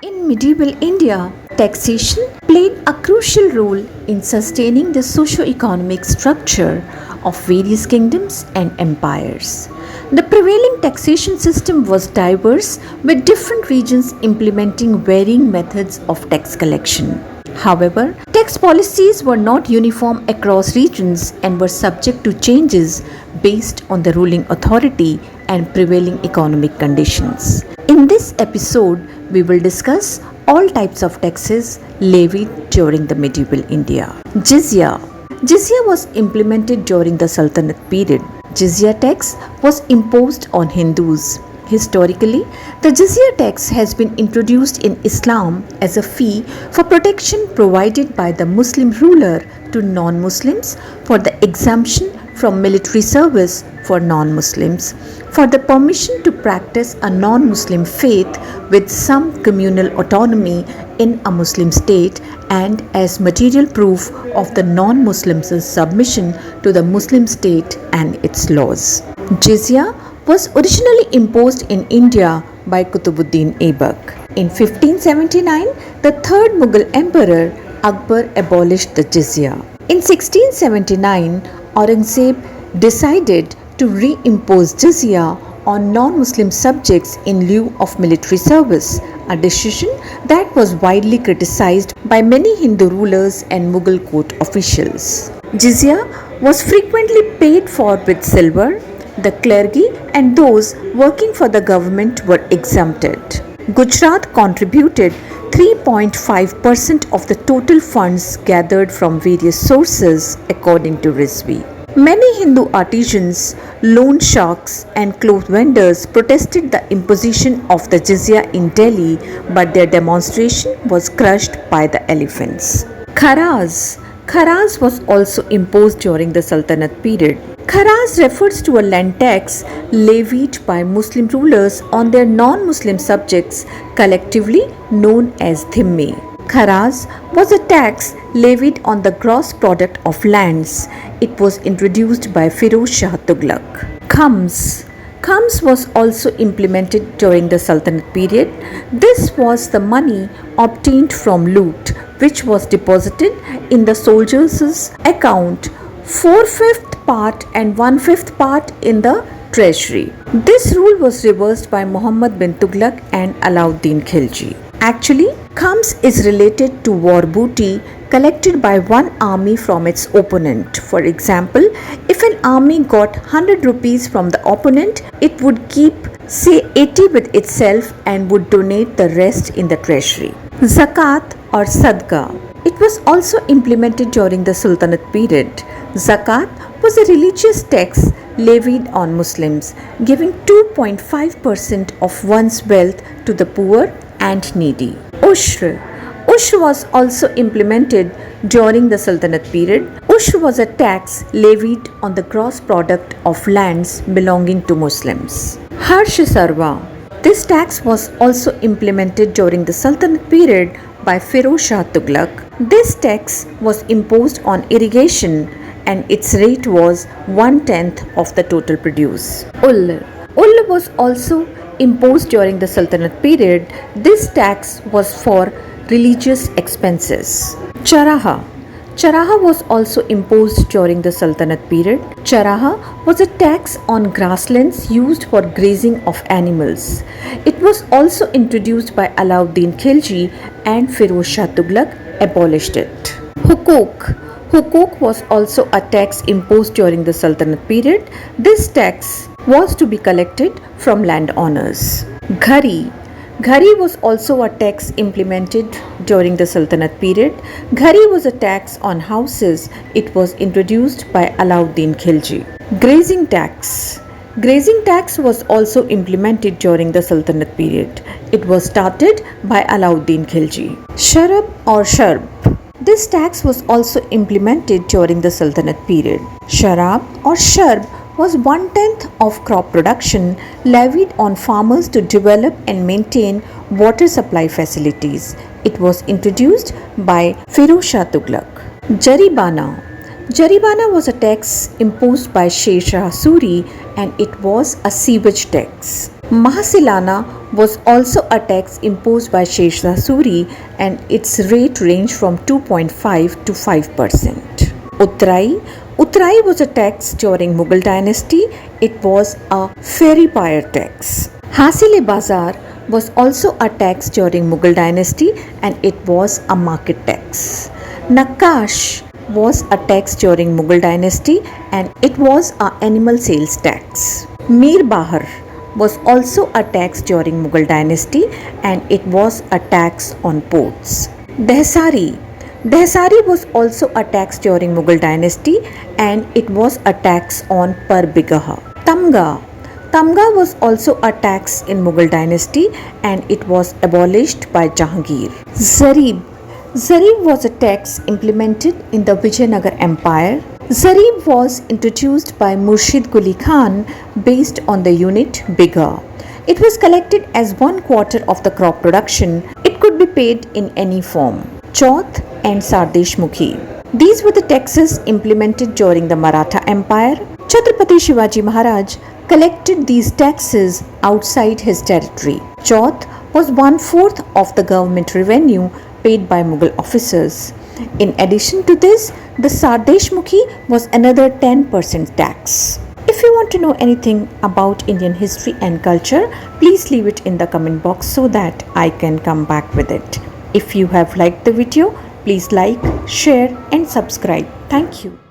In medieval India, taxation played a crucial role in sustaining the socio-economic structure of various kingdoms and empires. The prevailing taxation system was diverse, with different regions implementing varying methods of tax collection. However, tax policies were not uniform across regions and were subject to changes based on the ruling authority and prevailing economic conditions. In this episode, we will discuss all types of taxes levied during the medieval India. Jizya. Jizya was implemented during the Sultanate period. Jizya tax was imposed on Hindus. Historically, the Jizya tax has been introduced in Islam as a fee for protection provided by the Muslim ruler to non-Muslims, for the exemption from military service for non-Muslims, for the permission to practice a non-Muslim faith with some communal autonomy in a Muslim state, and as material proof of the non-Muslims' submission to the Muslim state and its laws. Jizya was originally imposed in India by Qutbuddin Aibak. In 1579, the third Mughal emperor Akbar abolished the Jizya. In 1679, Aurangzeb decided to reimpose Jizya on non-Muslim subjects in lieu of military service, a decision that was widely criticized by many Hindu rulers and Mughal court officials. Jizya was frequently paid for with silver. The clergy and those working for the government were exempted. Gujarat contributed 3.5% of the total funds gathered from various sources, according to Rizvi. Many Hindu artisans, loan sharks, and cloth vendors protested the imposition of the jizya in Delhi, but their demonstration was crushed by the elephants. Kharaz was also imposed during the Sultanate period. Kharaz refers to a land tax levied by Muslim rulers on their non-Muslim subjects, collectively known as dhimme. Kharaz was a tax levied on the gross product of lands. It was introduced by Firoz Shah Tughlaq. Khums was also implemented during the Sultanate period. This was the money obtained from loot, which was deposited in the soldiers' account, 4/5 part and 1/5 part in the treasury. This rule was reversed by Muhammad bin Tughlaq and Alauddin Khilji. Actually, khums is related to war booty collected by one army from its opponent. For example, if an army got 100 rupees from the opponent, it would keep say 80 with itself and would donate the rest in the treasury. Zakat or Sadka. It was also implemented during the Sultanate period. Zakat was a religious tax levied on Muslims, giving 2.5% of one's wealth to the poor and needy. Ushr was also implemented during the Sultanate period. Ushr was a tax levied on the gross product of lands belonging to Muslims. Harsh-e-sharva. This tax was also implemented during the Sultanate period by Firoz Shah Tughlaq. This tax was imposed on irrigation and its rate was 1/10 of the total produce. Ull was also imposed during the Sultanate period. This tax was for religious expenses. Charah was also imposed during the Sultanate period. Charah was a tax on grasslands used for grazing of animals. It was also introduced by Alauddin Khilji, and Firoz Shah Tughlaq abolished it. Hukuk was also a tax imposed during the Sultanate period. This tax was to be collected from landowners. Ghari was also a tax implemented during the Sultanate period. Ghari was a tax on houses. It was introduced by Alauddin Khilji. Grazing tax was also implemented during the Sultanate period. It was started by Alauddin Khilji. Sharab or Sharb. This tax was also implemented during the Sultanate period. Sharab or Sharb was 1/10 of crop production levied on farmers to develop and maintain water supply facilities. It was introduced by Firoz Shah Tughlaq. Jaribana was a tax imposed by Sher Shah Suri, and it was a sewage tax. Mahasilana was also a tax imposed by Shah Suri and its rate ranged from 2.5 to 5%. Utrai was a tax during Mughal dynasty. It was a ferry-buyer tax. Haasil-e-bazar was also a tax during Mughal dynasty and it was a market tax. Nakkhas was a tax during Mughal dynasty and it was an animal sales tax. Mir Bahr was also a tax during Mughal dynasty and it was a tax on ports. Dehsari was also a tax during Mughal dynasty and it was a tax on per bigha. Tamga was also a tax in Mughal dynasty and it was abolished by Jahangir. Zarib was a tax implemented in the Vijayanagar Empire. Zarib was introduced by Murshid Quli Khan based on the unit bigha. It was collected as 1/4 of the crop production. It could be paid in any form. Chauth and Sardeshmukhi. These were the taxes implemented during the Maratha Empire. Chhatrapati Shivaji Maharaj collected these taxes outside his territory. Chauth was 1/4 of the government revenue paid by Mughal officers. In addition to this, the Sardeshmukhi was another 10% tax. If you want to know anything about Indian history and culture, please leave it in the comment box so that I can come back with it. If you have liked the video, please like, share and subscribe. Thank you.